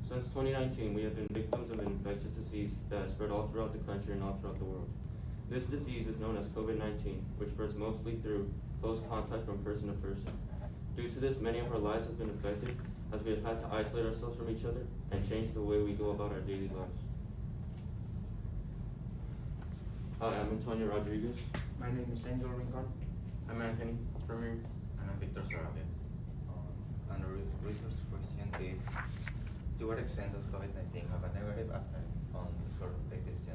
Since 2019, we have been victims of an infectious disease that has spread all throughout the country and all throughout the world. This disease is known as COVID-19, which spreads mostly through close contact from person to person. Due to this, many of our lives have been affected as we have had to isolate ourselves from each other and change the way we go about our daily lives. Hi, I'm Antonio Rodriguez. My name is Angel Rincon. I'm Anthony Ramirez. And I'm Victor Sarabia. And the research question is, to what extent does COVID-19 have a negative effect on the score of the students?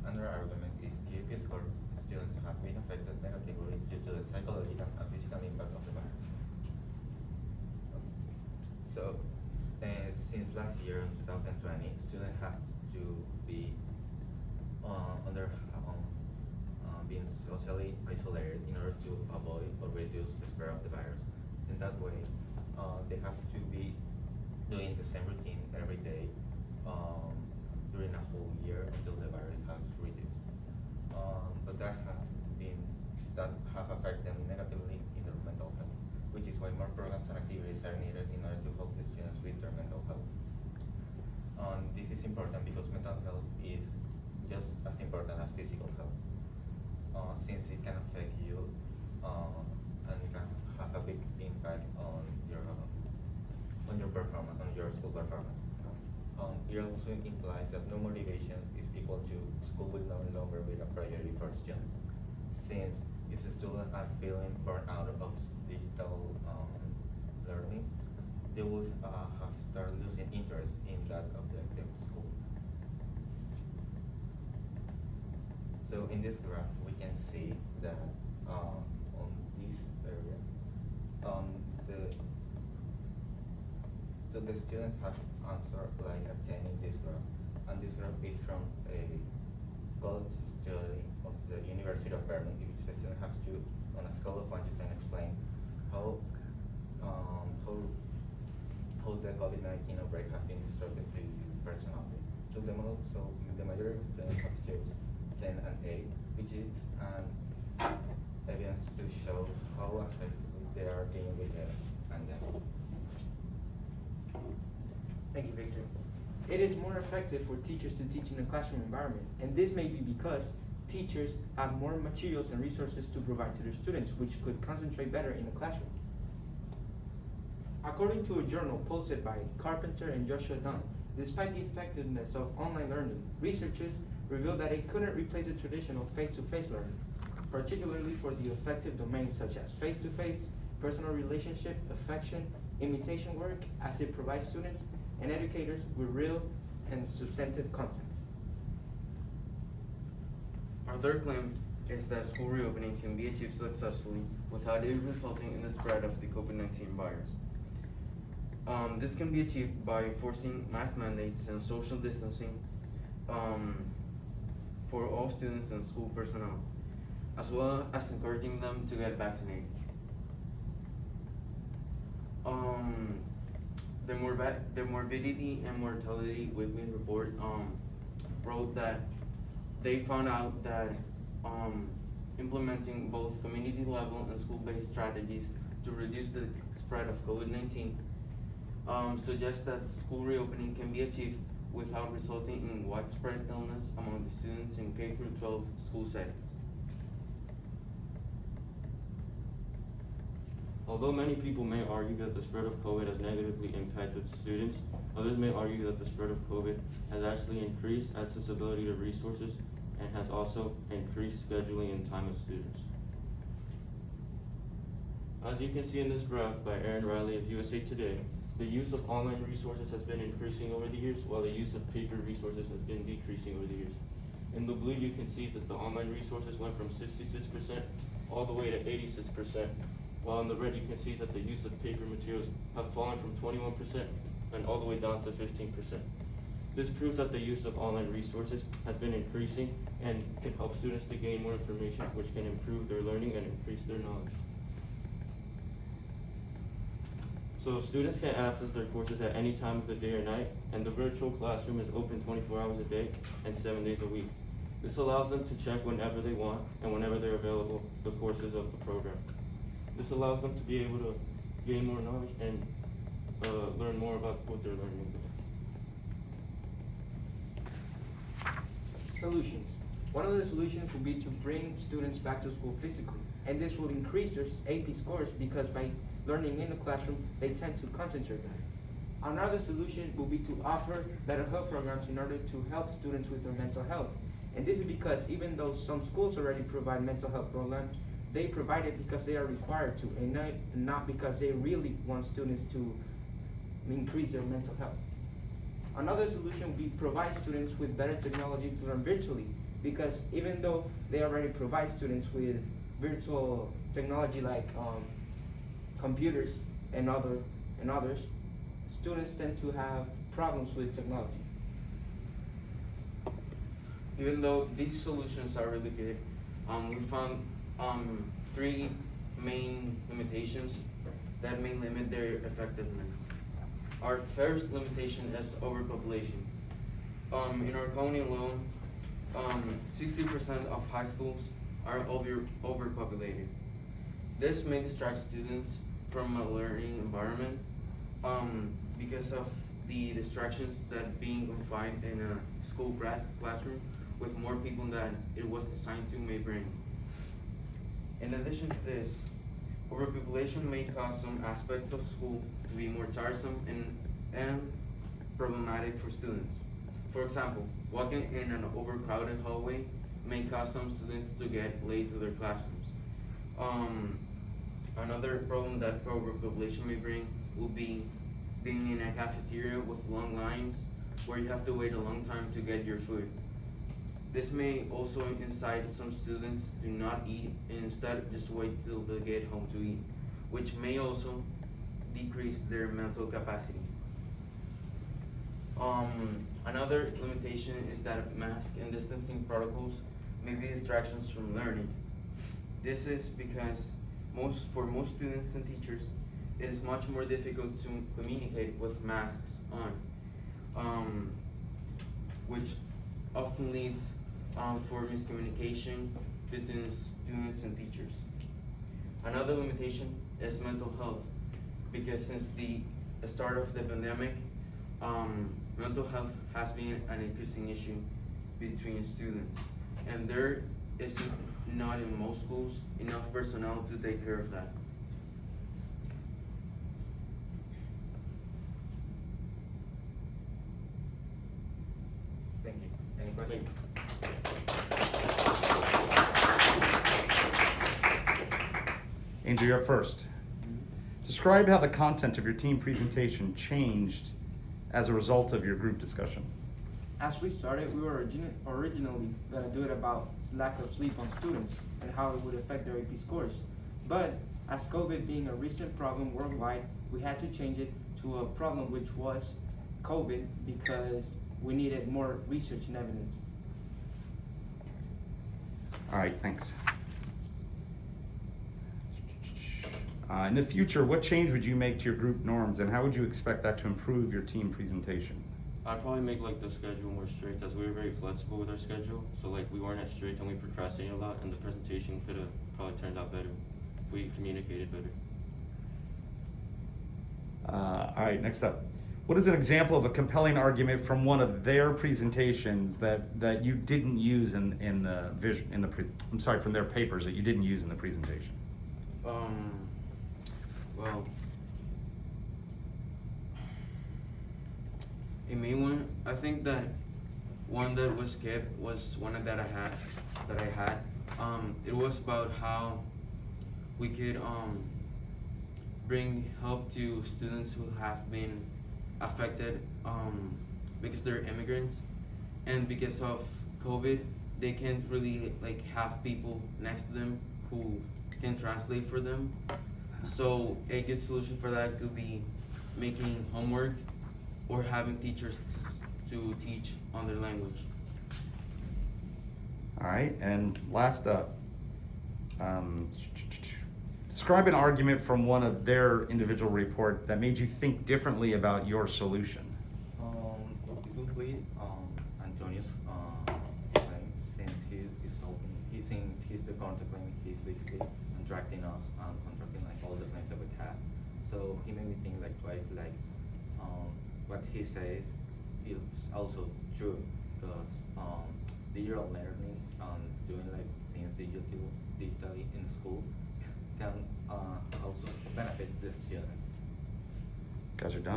And our argument is the AP score students have been affected negatively due to the psychological and physical impact of the virus. So, since last year, in 2020, students have to be under being socially isolated in order to avoid or reduce the spread of the virus. In that way, they have to be doing the same routine every day during a whole year until the virus has reduced. But that have affected them negatively in their mental health, which is why more programs and activities are needed in order to help the students with their mental health. This is important because mental health is just as important as physical health, since it can affect you and it can have a big impact on your performance, on your school performance. It also implies that no motivation is equal to school will no longer be a priority for students, since if the students are feeling burned out of digital learning, they will have start losing interest in that objective school. So in this graph, we can see that on this area, so the students have answered like a 10 in this graph, and this graph is from a college study of the University of Berlin, in which the student has to, on a scale of 1 to 10, explain how the COVID-19 outbreak has been disrupted to you personally. So the majority of students have chose 10 and 8, which is evidence to show how effectively they are dealing with the pandemic. Thank you, Victor. It is more effective for teachers to teach in a classroom environment, and this may be because teachers have more materials and resources to provide to their students, which could concentrate better in the classroom. According to a journal posted by Carpenter and Joshua Dunn, despite the effectiveness of online learning, researchers revealed that it couldn't replace the traditional face-to-face learning, particularly for the effective domains such as face-to-face, personal relationship, affection, imitation work, as it provides students and educators with real and substantive content. Our third claim is that school reopening can be achieved successfully without it resulting in the spread of the COVID-19 virus. This can be achieved by enforcing mask mandates and social distancing for all students and school personnel, as well as encouraging them to get vaccinated. The morbidity and mortality weekly report wrote that they found out that implementing both community level and school-based strategies to reduce the spread of COVID-19 suggests that school reopening can be achieved without resulting in widespread illness among the students in K through 12 school settings. Although many people may argue that the spread of COVID has negatively impacted students, others may argue that the spread of COVID has actually increased accessibility to resources and has also increased scheduling and time of students. As you can see in this graph by Aaron Riley of USA Today, the use of online resources has been increasing over the years, while the use of paper resources has been decreasing over the years. In the blue, you can see that the online resources went from 66% all the way to 86%, while in the red, you can see that the use of paper materials have fallen from 21% and all the way down to 15%. This proves that the use of online resources has been increasing and can help students to gain more information, which can improve their learning and increase their knowledge. So students can access their courses at any time of the day or night, and the virtual classroom is open 24 hours a day and 7 days a week. This allows them to check whenever they want and whenever they're available the courses of the program. This allows them to be able to gain more knowledge and learn more about what they're learning. One of the solutions would be to bring students back to school physically, and this will increase their AP scores because by learning in the classroom, they tend to concentrate better. Another solution will be to offer better health programs in order to help students with their mental health. And this is because even though some schools already provide mental health programs, they provide it because they are required to, and not because they really want students to increase their mental health. Another solution would be provide students with better technology to learn virtually, because even though they already provide students with virtual technology like computers and others, students tend to have problems with technology. Even though these solutions are really good, we found three main limitations that may limit their effectiveness. Our first limitation is overpopulation. In our county alone, 60% of high schools are overpopulated. This may distract students from a learning environment because of the distractions that being confined in a school classroom with more people than it was designed to may bring. In addition to this, overpopulation may cause some aspects of school to be more tiresome and problematic for students. For example, walking in an overcrowded hallway may cause some students to get late to their classrooms. Another problem that overpopulation may bring will be being in a cafeteria with long lines where you have to wait a long time to get your food. This may also incite some students to not eat and instead just wait till they get home to eat, which may also decrease their mental capacity. Another limitation is that mask and distancing protocols may be distractions from learning. This is because for most students and teachers, it is much more difficult to communicate with masks on, which often leads for miscommunication between students and teachers. Another limitation is mental health, because since the start of the pandemic, mental health has been an increasing issue between students, and there is not in most schools enough personnel to take care of that. Thank you. Any questions? Angel, you're up first. Describe how the content of your team presentation changed as a result of your group discussion. As we started, we were originally going to do it about lack of sleep on students and how it would affect their AP scores. But as COVID being a recent problem worldwide, we had to change it to a problem which was COVID because we needed more research and evidence. All right, thanks. In the future, what change would you make to your group norms, and how would you expect that to improve your team presentation? I'd probably make like the schedule more strict, as we were very flexible with our schedule. So like we weren't as strict and we procrastinated a lot, and the presentation could have probably turned out better if we communicated better. All right, next up. What is an example of a compelling argument from one of their presentations that you didn't use in the from their papers that you didn't use in the presentation? Well, a main one, I think that one that was skipped was one that I had. It was about how we could bring help to students who have been affected because they're immigrants, and because of COVID, they can't really like have people next to them who can translate for them. So a good solution for that could be making homework or having teachers to teach on their language. All right, and last up, describe an argument from one of their individual report that made you think differently about your solution. Typically, Antonio's claim, since he's the counterclaim, he's basically contracting us, contracting like all the claims that we have. So he made me think like twice, like what he says is also true, because digital learning, doing like things digitally in school can also benefit the students. Guys are done.